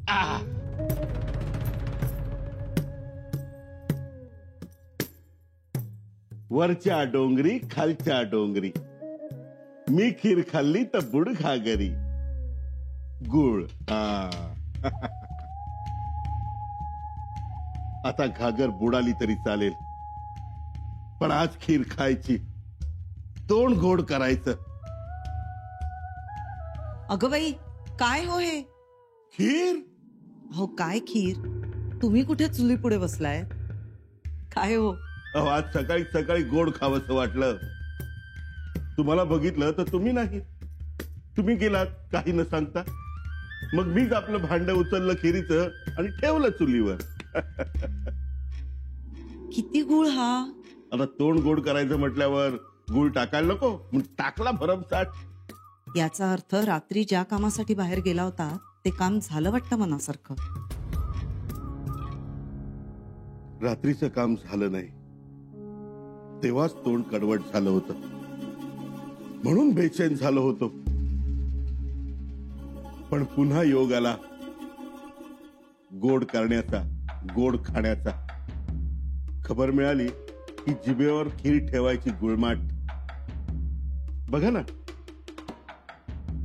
आ. वरच्या डोंगरी खालच्या डोंगरी, मी खीर खाल्ली तर बुड घागरी. गुळ. आता घागर बुडाली तरी चालेल, पण आज खीर खायची, तोंड गोड करायचं. अगं बाई, काय हो हे? खीर? हो काय खीर? तुम्ही कुठे चुली पुढे बसलाय? काय हो? आज सकाळी सकाळी गोड खावंसं वाटलं. तुम्हाला बघितलं तर तुम्ही नाही. तुम्ही गेलात काही न सांगता. मग मीच आपलं भांड उचललं खिरीचं आणि ठेवलं चुलीवर. किती गुळ हा? आता तोंड गोड करायचं म्हटल्यावर गुळ टाकायला नको, मग टाकला भरमसाठ. याचा अर्थ रात्री ज्या कामासाठी बाहेर गेला होता ते काम झालं वाटतं मनासारखं. रात्रीचं काम झालं नाही, तेव्हाच तोंड कडवट झालं होतं, म्हणून बेचैन झालो होतो. पण पुन्हा योग आला गोड करण्याचा, गोड खाण्याचा. खबर मिळाली की जिभेवर खीर ठेवायची गुळमाट. बघा ना,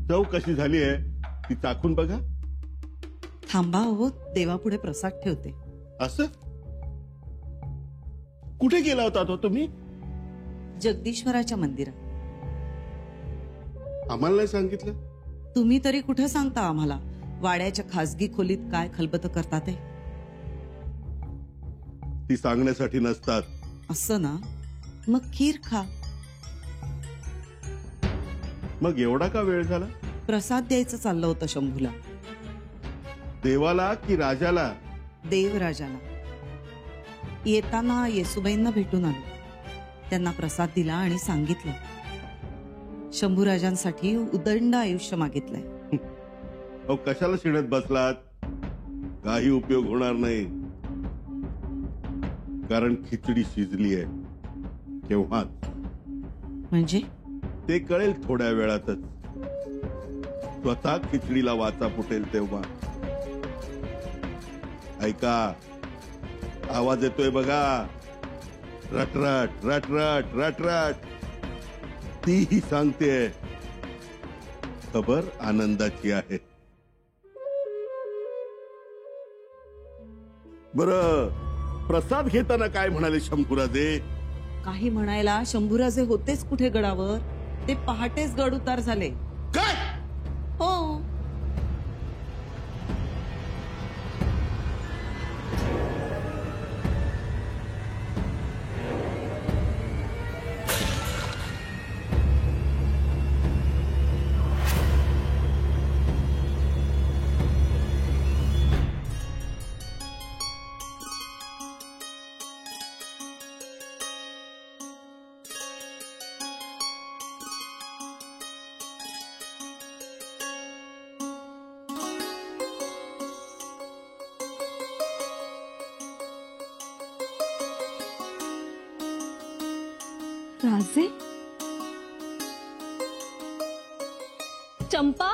चव कशी झाली आहे ती चाखून बघा. थांबा हो, देवापुढे प्रसाद ठेवते. असं कुठे गेला होता तो तुम्ही? जगदीश्वराच्या मंदिरात. आम्हाला नाही सांगितलं? तुम्ही तरी कुठे सांगता आम्हाला वाड्याच्या खासगी खोलीत काय खलबत करता ते? ती सांगण्यासाठी नसतात. असं ना, मग खीर खा. मग एवढा का वेळ झाला? प्रसाद द्यायचं चाललं होतं शंभूला. देवाला की राजाला? देवराजाला. येताना येसुबाईंना भेटून आलो. त्यांना प्रसाद दिला आणि सांगितलं शंभूराजांसाठी उदंड आयुष्य मागितलंय. अहो, कशाला शिणत बसलात? काही उपयोग होणार नाही, कारण खिचडी शिजली आहे. केव्हाच. म्हणजे? ते कळेल थोड्या वेळातच. स्वतः खिचडीला वाचा फुटेल तेव्हा. ऐका, आवाज येतोय बघा. रटरट रटरट रटरट. तीही सांगते. खबर आनंदाची आहे. बरं, प्रसाद घेताना काय म्हणाले शंभूराजे? काही म्हणायला शंभूराजे होतेच कुठे गडावर? ते पहाटेच गड उतार झाले. काय? हो. राजे? चंपा?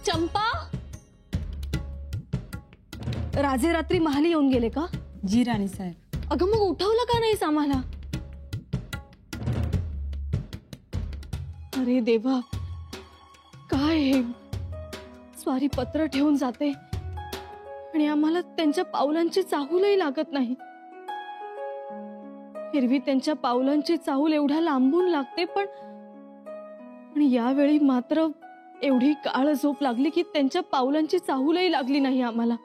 चंपा? राजे रात्री महाली येऊन गेले का? जी राणी साहेब. अगं मग उठवलं का नाहीस आम्हाला? अरे देवा, काय हे? स्वारी पत्र ठेवून जाते आणि आम्हाला त्यांच्या पावलांची चाहूलही लागत नाही. एरवी त्यांच्या पावलांची चाहूल एवढ्या लांबून लागते, पण यावेळी मात्र एवढी काळ झोप लागली की त्यांच्या पावलांची चाहूलही लागली नाही आम्हाला.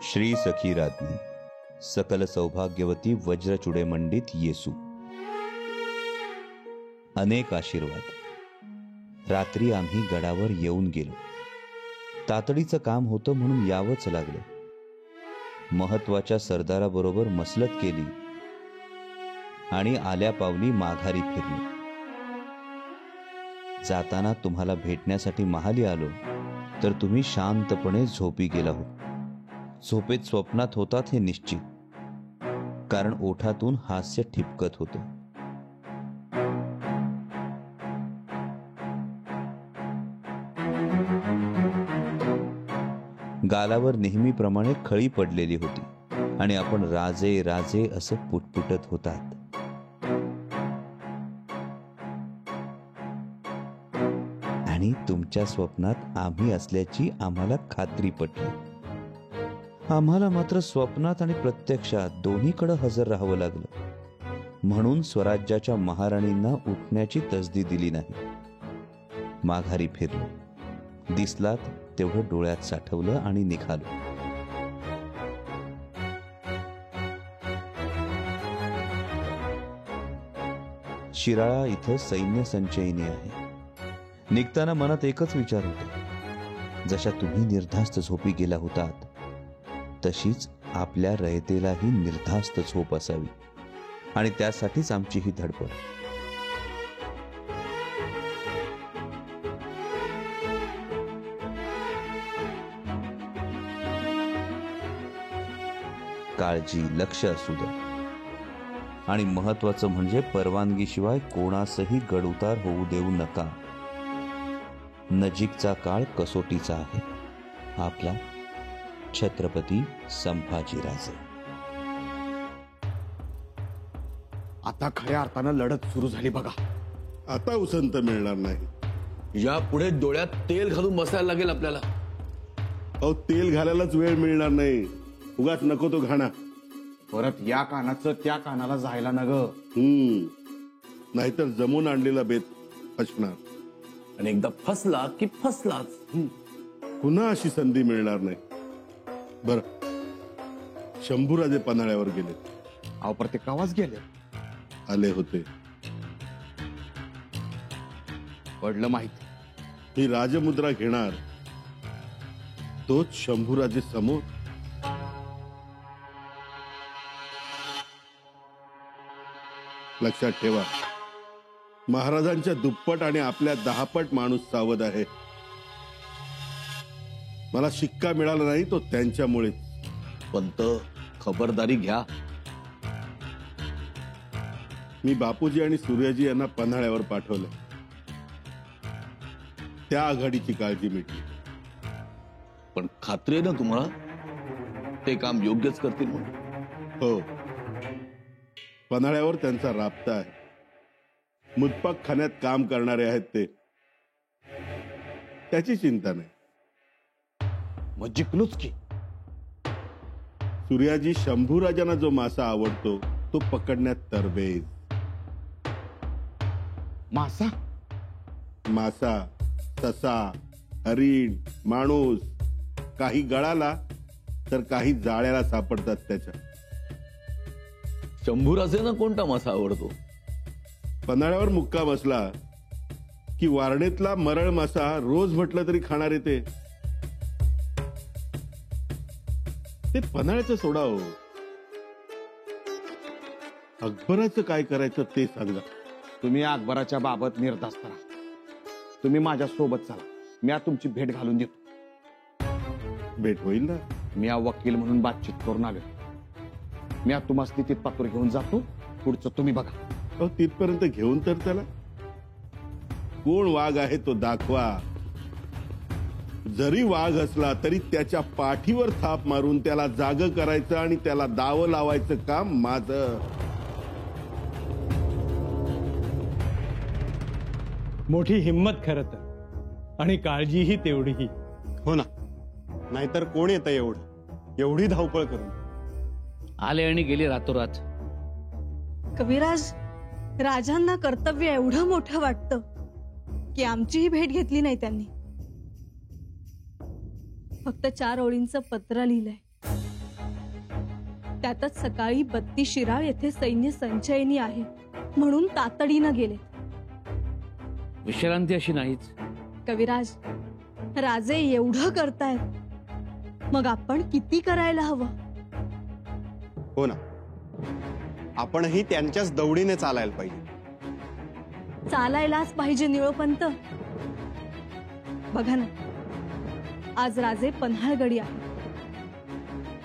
श्री सखी राज्ञी सकल सौभाग्यवती वज्रचुडे मंडित येसू. अनेक आशीर्वाद. रात्री आम्ही गडावर येऊन गेलो. तातडीचं काम होतं म्हणून यावंच लागलं. महत्वाच्या सरदाराबरोबर मसलत केली आणि आल्या पावली माघारी फिरली. जाताना तुम्हाला भेटण्यासाठी महाली आलो तर तुम्ही शांतपणे झोपी गेला हो. झोपेत स्वप्नात होतात हे निश्चित. कारण ओठातून हास्य ठिपकत होतं. गालावर नेहमीप्रमाणे खळी पडलेली होती आणि आपण राजे राजे असं पुटपुटत होतात. आणि तुमच्या स्वप्नात आम्ही असल्याची आम्हाला खात्री पटली. आम्हाला मात्र स्वप्नात आणि प्रत्यक्षात दोन्हीकडे हजर राहावं लागलं. म्हणून स्वराज्याच्या महाराणींना उठण्याची तसदी दिली नाही. माघारी फिरलो. दिसलात तेवढं डोळ्यात साठवलं आणि निघालो. शिराळा इथं सैन्य संचयिनी आहे. निघताना मनात एकच विचार होता, जशा तुम्ही निर्धास्त झोपी गेला होतात तशीच आपल्या रयतेलाही निर्धास्त झोप असावी आणि त्यासाठीच आमची ही धडपड. काळजी, लक्ष असू द्या आणि महत्वाचं म्हणजे परवानगीशिवाय कोणासही गडउतार होऊ देऊ नका. नजीकचा काळ कसोटीचा आहे. आपला छत्रपती संभाजीराजे. आता खऱ्या अर्थानं लढत सुरू झाली बघा. आता उसंत मिळणार नाही. यापुढे डोळ्यात तेल घालून बसायला लागेल आपल्याला. अहो, तेल घालायलाच वेळ मिळणार नाही. उगाच नको तो घाणा. परत या कानाचं त्या कानाला जायला नग. नाहीतर जमून आणलेला बेत फसणार. आणि एकदा फसला की फसलाच. पुन्हा अशी संधी मिळणार नाही. बर, शंभूराजे पन्हाळ्यावर गेले. अहो पर ते कवाच गेले. आले होते. पडलं माहिती. मी राजमुद्रा घेणार, तोच शंभूराजे समोर. लक्षात ठेवा, महाराजांच्या दुप्पट आणि आपल्या 10 पट माणूस सावध आहे. मला शिक्का मिळाला नाही तो त्यांच्यामुळे. पंत, खबरदारी घ्या. मी बापूजी आणि सूर्याजी यांना पन्हाळ्यावर पाठवलं. त्या आघाडीची काळजी मिटली. पण खात्री आहे ना तुम्हाला ते काम योग्यच करतील म्हणून? हो, पन्हाळ्यावर त्यांचा राबता आहे. मुतपाक खाण्यात काम करणारे आहेत ते. त्याची चिंता नाही. मग जिंकलोच की. सूर्याजी शंभूराजांना जो मासा आवडतो तो पकडण्यात तरबेज. मासा, मासा, ससा, हरिण, माणूस, काही गळाला तर काही जाळ्याला सापडतात त्याच्या. शंभूराजेंना कोणता मासा आवडतो? पन्हाळ्यावर मुक्काम असला की वारणेतला मरळ मासा रोज म्हटलं तरी खाणारे ते. ते पन्हाळ्याचं सोडा हो. अकबराचं काय करायचं ते सांगा. तुम्ही अकबराच्या बाबत निर्धास्त राहा. तुम्ही माझ्या सोबत चला. मी आज तुमची भेट घालून देतो. भेट होईल ना. मी वकील म्हणून बातचीत करून आलो. मी आज तुम्हाला स्थितीत पात्र घेऊन जातो. पुढचं तुम्ही बघा. अहो, तिथपर्यंत घेऊन तर त्याला. कोण वाघ आहे तो दाखवा. जरी वाघ असला तरी त्याच्या पाठीवर थाप मारून त्याला जाग करायचं आणि त्याला दावं लावायचं काम माझं. मोठी हिम्मत खरं तर, आणि काळजीही तेवढीही. हो ना, नाहीतर कोण येतं एवढी धावपळ करून. आले आणि गेले रातोरात. कविराज, राजांना कर्तव्य एवढं मोठं वाटतं की आमचीही भेट घेतली नाही त्यांनी. फक्त 4 ओळींचं पत्र लिहिलंय. त्यातच सकाळी बत्ती शिराळ येथे सैन्य संचयनी आहे म्हणून तातडीनं गेले. विश्रांती अशी नाहीच. कविराज, राजे एवढं करतायत, मग आपण किती करायला हवं? हो ना, आपणही त्यांच्याच दौडीने चालायला पाहिजे. चालायलाच पाहिजे निळोपंत. बघा ना, आज राजे पन्हाळगडी आहे.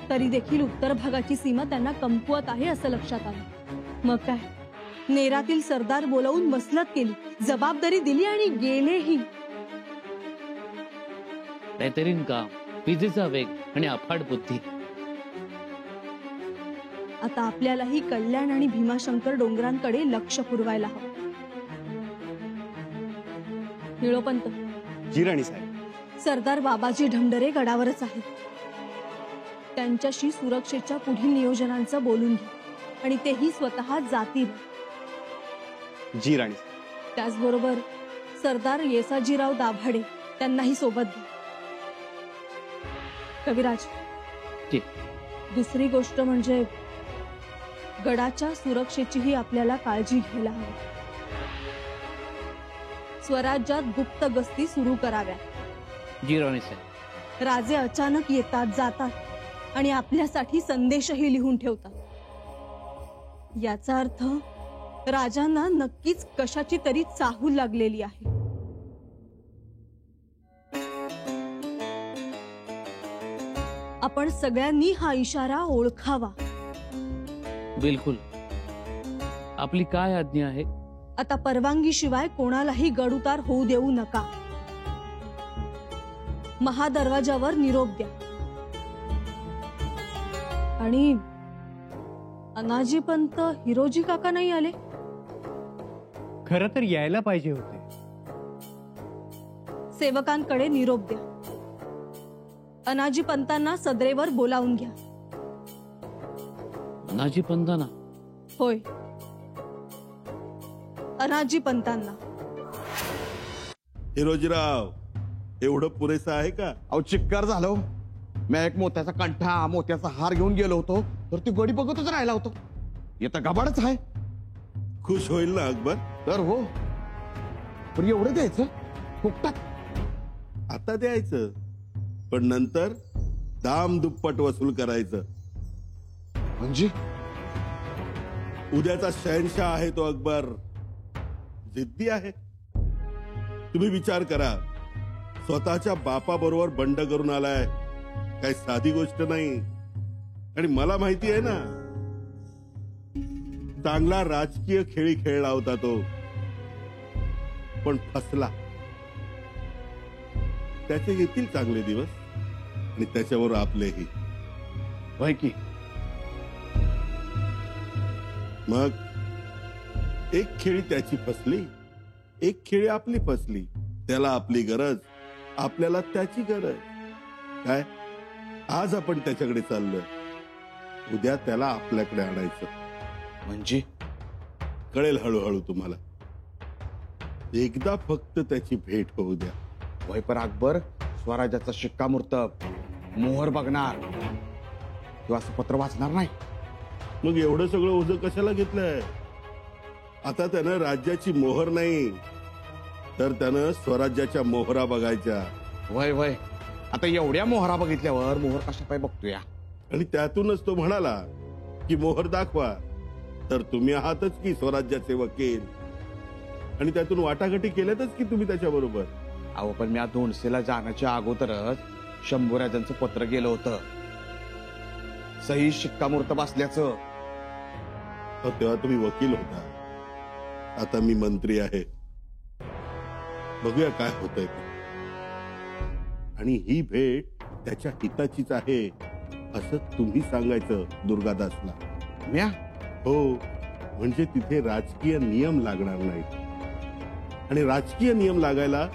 तरी देखील उत्तर भागाची सीमा त्यांना कमकुवत आहे असं लक्षात आलं. मग काय, नेरातील सरदार बोलावून मसलत केली, जबाबदारी दिली आणि गेलेही. बेहतरीन काम, विजेचा वेग आणि अफाट बुद्धी. आता आपल्यालाही कल्याण आणि भीमाशंकर डोंगरांकडे लक्ष पुरवायला हवं. निळोपंत, जी राणी साहेब. सरदार बाबाजी ढमढरे गडावरच आहेत. त्यांच्याशी सुरक्षेच्या पुढील नियोजनांचं बोलून घ्या आणि तेही स्वतः जातील. जी राणी साहेब. त्याचबरोबर सरदार येसाजीराव दाभाडे त्यांनाही सोबत घ्या. कविराज, जी. दुसरी गोष्ट म्हणजे गडाच्या सुरक्षेचीही आपल्याला काळजी घ्यायला हवी. स्वराज्यात गुप्त गस्ती सुरू कराव्या. जी राणी साहेब. राजे अचानक येतात जातात आणि आपल्यासाठी संदेशही लिहून ठेवतात. याचा अर्थ राजांना नक्कीच कशाची तरी चाहूल लागलेली आहे. आपण सगळ्यांनी हा इशारा ओळखावा. बिलकुल. आपली काय आज्ञा आहे? आता परवानगीशिवाय कोणालाही गड उतार होऊ देऊ नका. महादरवाजावर निरोप द्या. आणि अनाजी पंत हिरोजी काका नाही आले? खरं तर यायला पाहिजे होते. सेवकांकडे निरोप द्या. अनाजी पंतांना सदरेवर बोलावून घ्या. अनाजी पंतांना? होय, अनाजी पंतांना. हिरोजीराव, एवढं पुरेसं आहे का? अहो चिक्कार झालो. मी एक मोत्याचा कंठा, मोत्याचा हार घेऊन गेलो होतो, तर ती गडी बघतच राहिला होतो. येतं गबाडच आहे. खुश होईल ना अकबर? तर हो, पण एवढं द्यायचं फुकटात? आता द्यायचं, पण नंतर दाम दुप्पट वसूल करायचं. म्हणजे उद्याचा शहनशाह आहे तो अकबर. जिद्दी आहे. तुम्ही विचार करा, स्वतःच्या बापाबरोबर बंड करून आलाय. काही साधी गोष्ट नाही. आणि मला माहिती आहे ना, चांगला राजकीय खेळी खेळला होता तो, पण फसला. त्याचे येतील चांगले दिवस आणि त्याच्यावर आपलेही. होय की. मग एक खेळी त्याची फसली, एक खेळी आपली फसली. त्याला आपली गरज, आपल्याला त्याची गरज. काय, आज आपण त्याच्याकडे चाललोय, उद्या त्याला आपल्याकडे आणायचं. म्हणजे कळेल हळूहळू तुम्हाला. एकदा फक्त त्याची भेट होऊ द्या. वय पर अकबर स्वराज्याचा शिक्कामोर्तब, मोहर बघणार किंवा असं पत्र वाचणार नाही. मग एवढं सगळं ओझं कशाला घेतलंय? आता त्यानं राज्याची मोहर नाही, तर त्यानं स्वराज्याच्या मोहरा बघायच्या. वय वय, आता एवढ्या मोहरा बघितल्यावर मोहर कशा पाय बघतोया? आणि त्यातूनच तो म्हणाला की मोहर दाखवा. तर तुम्ही आहातच की स्वराज्याचे वकील, आणि त्यातून वाटाघाटी केल्यातच की तुम्ही त्याच्याबरोबर. अहो पण मी धोंडसेला जाण्याच्या अगोदरच शंभूराजांचं पत्र गेलं होतं, सही शिक्कामोर्तब असल्याचं. अहो, तेव्हा तुम्ही वकील होता, आता मी मंत्री आहे. बघूया काय होतंय ते. आणि ही भेट त्याच्या हिताचीच आहे असं तुम्ही सांगायचं दुर्गादासला. म्या हो, म्हणजे तिथे राजकीय नियम लागणार नाहीत. आणि राजकीय नियम लागायला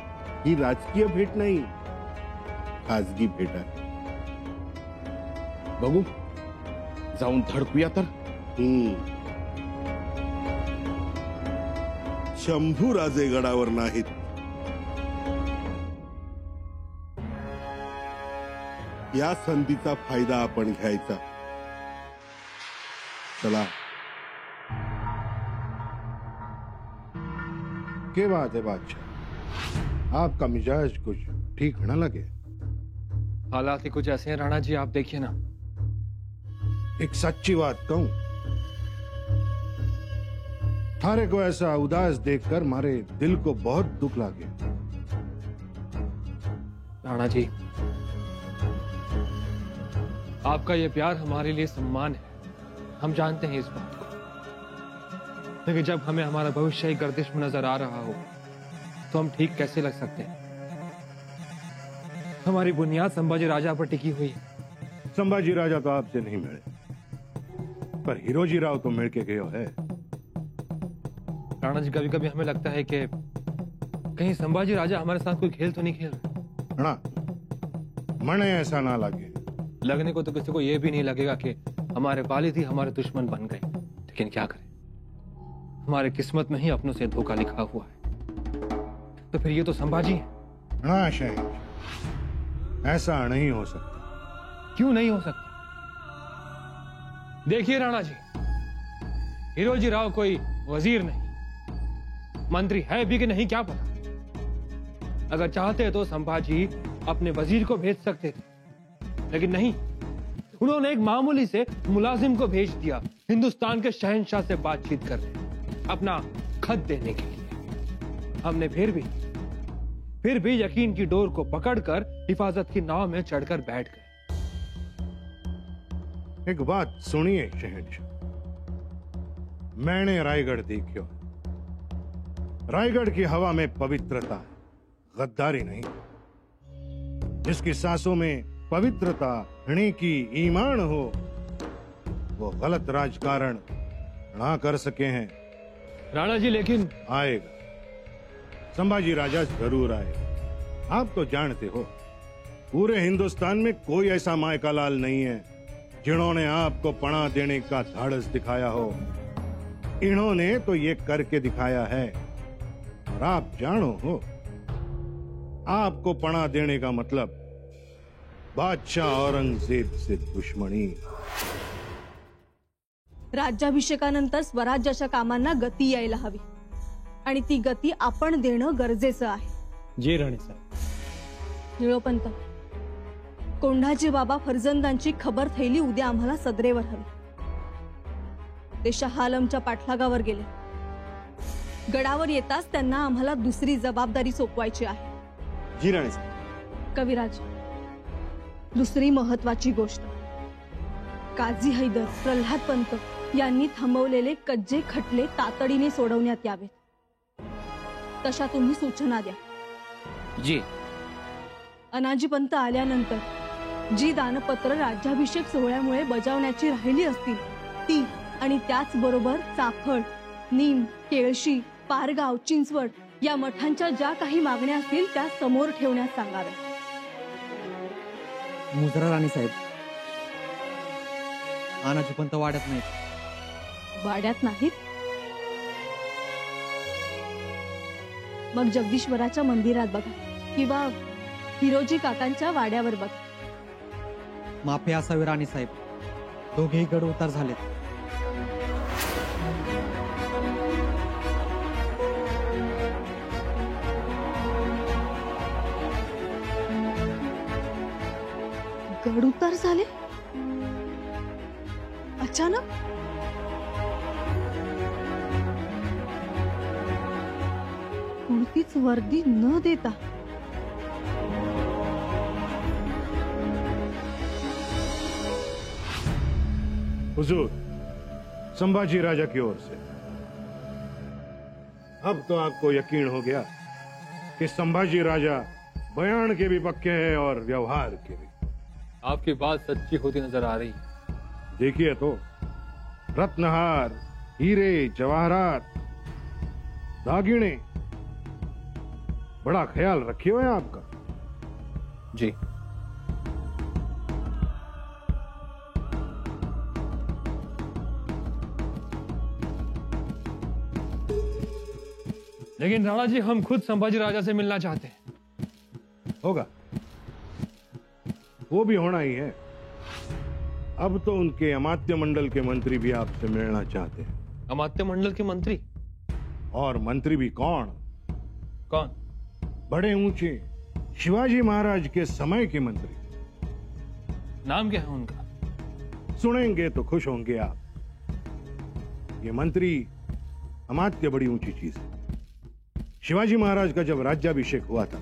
ही राजकीय भेट नाही, खाजगी भेट आहे. बघू, जाऊन धडकूया तर. शंभू राजे गडावर नाहीत. या संधीचा फायदा आपण घ्यायचा. चला. क्या बात है बादशाह, आपका मिजाज कुछ ठीक न लगे? हालात ही कुछ ऐसे हैं राणा जी, आप देखिए ना. एक सच्ची बात कहूं, थारे को ऐसा उदास देखकर मारे दिल को बहुत दुख लगे. राणा जी, आपका ये प्यार हमारे लिए सम्मान है, हम जानते हैं इस बात को। लेकिन जब हमें हमारा भविष्य ही गर्दिश में नजर आ रहा हो तो हम ठीक कैसे लग सकते हैं? हमारी बुनियाद संभाजी राजा पर टिकी हुई है। संभाजी राजा तो आपसे नहीं मिले, पर हिरोजी राव तो मिल के गए है। राणा जी, कभी कभी हमें लगता है कि कहीं संभाजी राजा हमारे साथ कोई खेल तो नहीं खेल रहे। ना मने ऐसा ना लगे। लगने को तो किसी को यह भी नहीं लगेगा कि हमारे वालिद ही हमारे दुश्मन बन गए, लेकिन क्या करें, हमारे किस्मत में ही अपनों से धोखा लिखा हुआ है। तो फिर ये तो संभाजी है ना शहंशाह, ऐसा नहीं हो सकता। क्यों नहीं हो सकता? देखिए राणा जी, हिरोजी राव कोई वजीर नहीं, मंत्री है भी कि नहीं क्या पता। अगर चाहते तो संभाजी अपने वजीर को भेज सकते थे, लेकिन नहीं, उन्होंने एक मामूली से मुलाजिम को भेज दिया हिंदुस्तान के शहंशाह से बातचीत करने, अपना खत देने के लिए। हमने फिर भी यकीन की डोर को पकड़कर हिफाजत की नाव में चढ़कर बैठ गए। एक बात सुनिए शहंशाह, मैंने रायगढ़ देखियो। रायगढ़ की हवा में पवित्रता है, गद्दारी नहीं। जिसकी सांसों में पवित्रता, नेकी, ईमान हो, वो गलत राजकारण ना कर सके हैं। राणा जी, लेकिन आएगा, संभाजी राजा जरूर आएगा। आप तो जानते हो, पूरे हिंदुस्तान में कोई ऐसा मायकालाल नहीं है जिन्होंने आपको पनाह देने का धाड़स दिखाया हो। इन्होंने तो ये करके दिखाया है, और आप जानो हो, आपको पनाह देने का मतलब बादशाह औरंगजेब से दुश्मनी। राज्याभिषेकानंतर स्वराज्याच्या कामांना गती यायला हवी आणि ती गती आपण देणं गरजेचं आहे. जी राणी साहेब. निळोपंत, कोंढाजी बाबा फर्जंदांची खबर थैली उद्या आम्हाला सदरेवर हवी. ते शहा आलमच्या पाठलागावर गेले. गडावर येताच त्यांना आम्हाला दुसरी जबाबदारी सोपवायची आहे. जी राणी साहेब. कविराज, दुसरी महत्वाची गोष्ट, काझी हैदर, प्रल्हाद पंत यांनी थांबवलेले कज्जे खटले तातडीने सोडवण्यात यावेत. तशा तुम्ही सूचना द्या. जी. अनाजी पंत आल्यानंतर जी दानपत्र राज्याभिषेक सोहळ्यामुळे बजावण्याची राहिली असतील ती, आणि त्याचबरोबर चाफळ, नीम, केळशी, पारगाव, चिंचवड या मठांच्या ज्या काही मागण्या असतील त्या समोर ठेवण्यास सांगाव्या. मुजरा राणी साहेब, अनाजी पंत वाड्यात नाहीत. वाड्यात नाहीत? मग जगदीश्वराच्या मंदिरात बघा, किंवा हिरोजी काकांच्या वाड्यावर बघा. माफी असावी राणी साहेब, दोघेही गड उतार झालेत. गड उतार झाले अचानक? कोणतीच वर्दी न देता? हुजूर, संभाजी राजा की ओर से। अब तो आपको यकीन हो गया कि संभाजी राजा बयान के भी पक्के हैं और व्यवहार के भी। आपकी बात सच्ची होती नजर आ रही है। देखिए तो, रत्नहार, हीरे, जवाहरात, दागिने, बड़ा ख्याल रखे हुए हैं आपका। जी। लेकिन राणा जी, हम खुद संभाजी राजा से मिलना चाहते हैं। होगा, वो भी होना ही है। अब तो उनके अमात्य मंडल के मंत्री भी आपसे मिलना चाहते हैं। अमात्य मंडल के मंत्री? और मंत्री भी कौन? कौन? बड़े ऊंचे शिवाजी महाराज के समय के मंत्री। नाम क्या है उनका? सुनेंगे तो खुश होंगे आप। ये मंत्री अमात्य बड़ी ऊंची चीज है। शिवाजी महाराज का जब राज्याभिषेक हुआ था,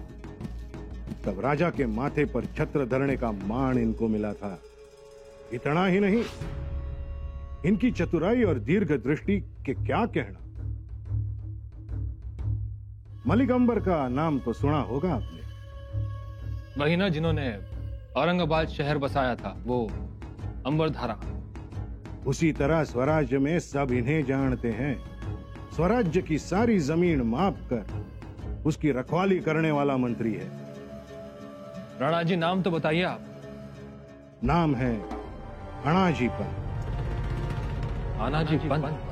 तब राजा के माथे पर छत्र धरने का मान इनको मिला था। इतना ही नहीं, इनकी चतुराई और दीर्घ दृष्टि के क्या कहना। मलिक अंबर का नाम तो सुना होगा आपने। वही ना जिन्होंने औरंगाबाद शहर बसाया था, वो अंबरधारा। उसी तरह स्वराज्य में सब इन्हें जानते हैं। स्वराज्य की सारी जमीन माप कर उसकी रखवाली करने वाला मंत्री है। राणा जी, नाम तो बताइए आप। नाम है अणाजी पंत। आनाजी पंत।